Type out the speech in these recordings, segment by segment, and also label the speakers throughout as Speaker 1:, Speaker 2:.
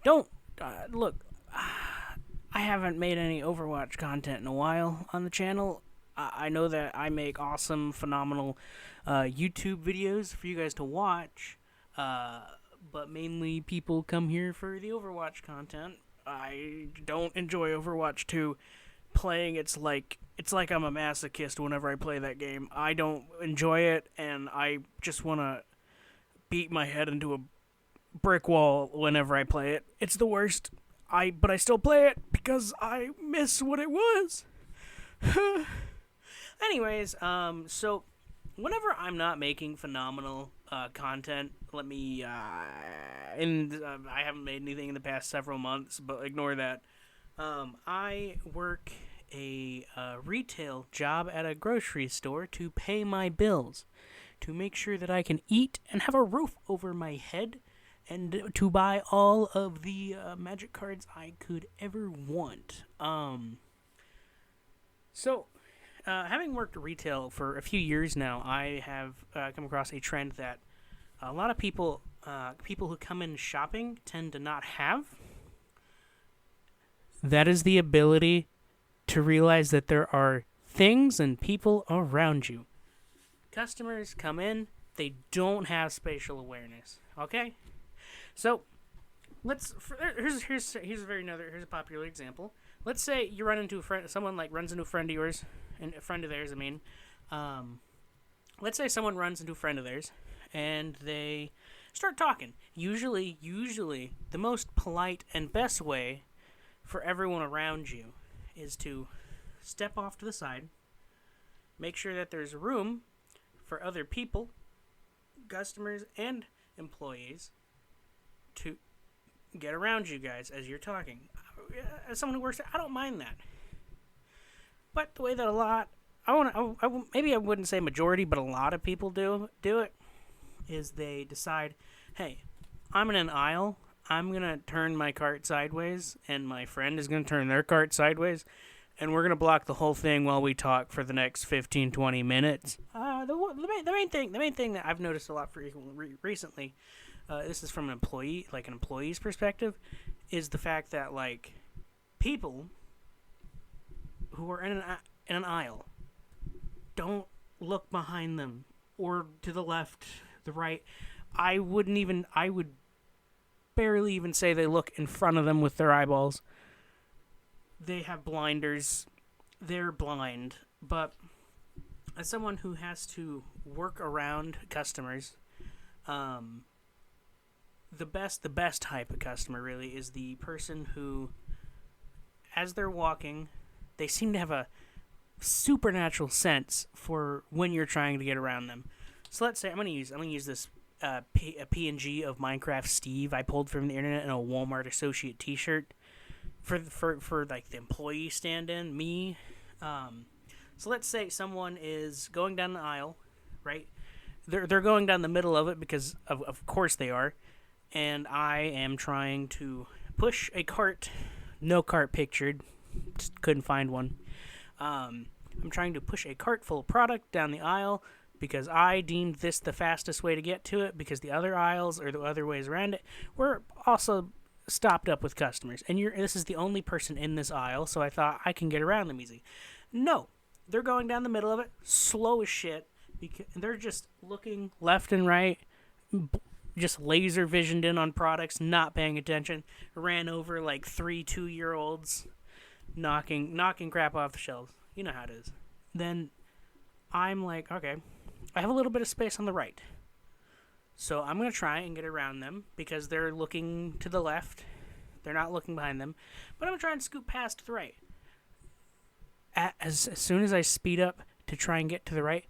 Speaker 1: don't look. I haven't made any Overwatch content in a while on the channel. I know that I make awesome, phenomenal YouTube videos for you guys to watch, but mainly people come here for the Overwatch content. I don't enjoy Overwatch 2. Playing it's like I'm a masochist whenever I play that game. I don't enjoy it, and I just want to beat my head into a brick wall whenever I play it. It's the worst. But I still play it because I miss what it was. Anyways, so whenever I'm not making phenomenal content, I haven't made anything in the past several months, but ignore that. I work a retail job at a grocery store to pay my bills, to make sure that I can eat and have a roof over my head, and to buy all of the magic cards I could ever want. Having worked retail for a few years now, I have come across a trend that a lot of people who come in shopping tend to not have. That is the ability to realize that there are things and people around you. Customers come in, they don't have spatial awareness. Okay? So, here's a popular example. Let's say you run into someone runs into a friend of yours, and a friend of theirs. Let's say someone runs into a friend of theirs, and they start talking. Usually, the most polite and best way for everyone around you is to step off to the side, make sure that there's room for other people, customers, and employees to get around you guys as you're talking. As someone who works there, I don't mind that. But the way that maybe I wouldn't say majority, but a lot of people do it, is they decide, hey, I'm in an aisle, I'm going to turn my cart sideways, and my friend is going to turn their cart sideways, and we're going to block the whole thing while we talk for the next 15, 20 minutes. The main thing that I've noticed a lot recently, this is from an employee's perspective, is the fact that people who are in an aisle don't look behind them or to the left, the right. I would barely even say they look in front of them with their eyeballs. They have blinders. They're blind. But as someone who has to work around customers, the best type of customer really is the person who, as they're walking, they seem to have a supernatural sense for when you're trying to get around them. So let's say I'm gonna use this a PNG of Minecraft Steve I pulled from the internet in a Walmart associate T-shirt for the employee stand-in, me. So let's say someone is going down the aisle, right? They're going down the middle of it because of course they are, and I am trying to push a cart. No cart pictured. Just couldn't find one. I'm trying to push a cart full of product down the aisle because I deemed this the fastest way to get to it, because the other aisles or the other ways around it were also stopped up with customers. And this is the only person in this aisle, so I thought I can get around them easy. No, they're going down the middle of it, slow as shit, because they're just looking left and right, just laser visioned in on products, not paying attention. Ran over 3 2-year-olds, knocking crap off the shelves. You know how it is. Then I'm like, okay, I have a little bit of space on the right, so I'm going to try and get around them because they're looking to the left. They're not looking behind them, but I'm going to try and scoot past to the right. As soon as I speed up to try and get to the right,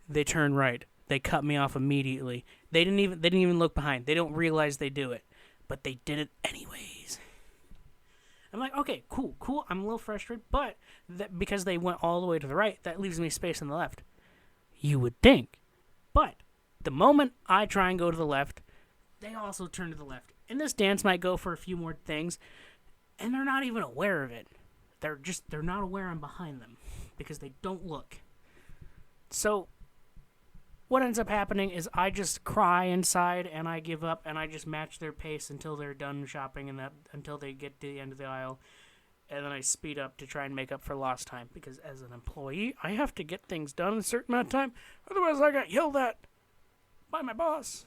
Speaker 1: they turn right. They cut me off immediately. They didn't even look behind. They don't realize they do it, but they did it anyways. I'm like, okay, cool. I'm a little frustrated, but because they went all the way to the right, that leaves me space on the left. You would think. But the moment I try and go to the left, they also turn to the left. And this dance might go for a few more things, and they're not even aware of it. They're not aware I'm behind them because they don't look. So what ends up happening is I just cry inside and I give up and I just match their pace until they're done shopping and until they get to the end of the aisle. And then I speed up to try and make up for lost time. Because as an employee, I have to get things done in a certain amount of time. Otherwise, I got yelled at by my boss.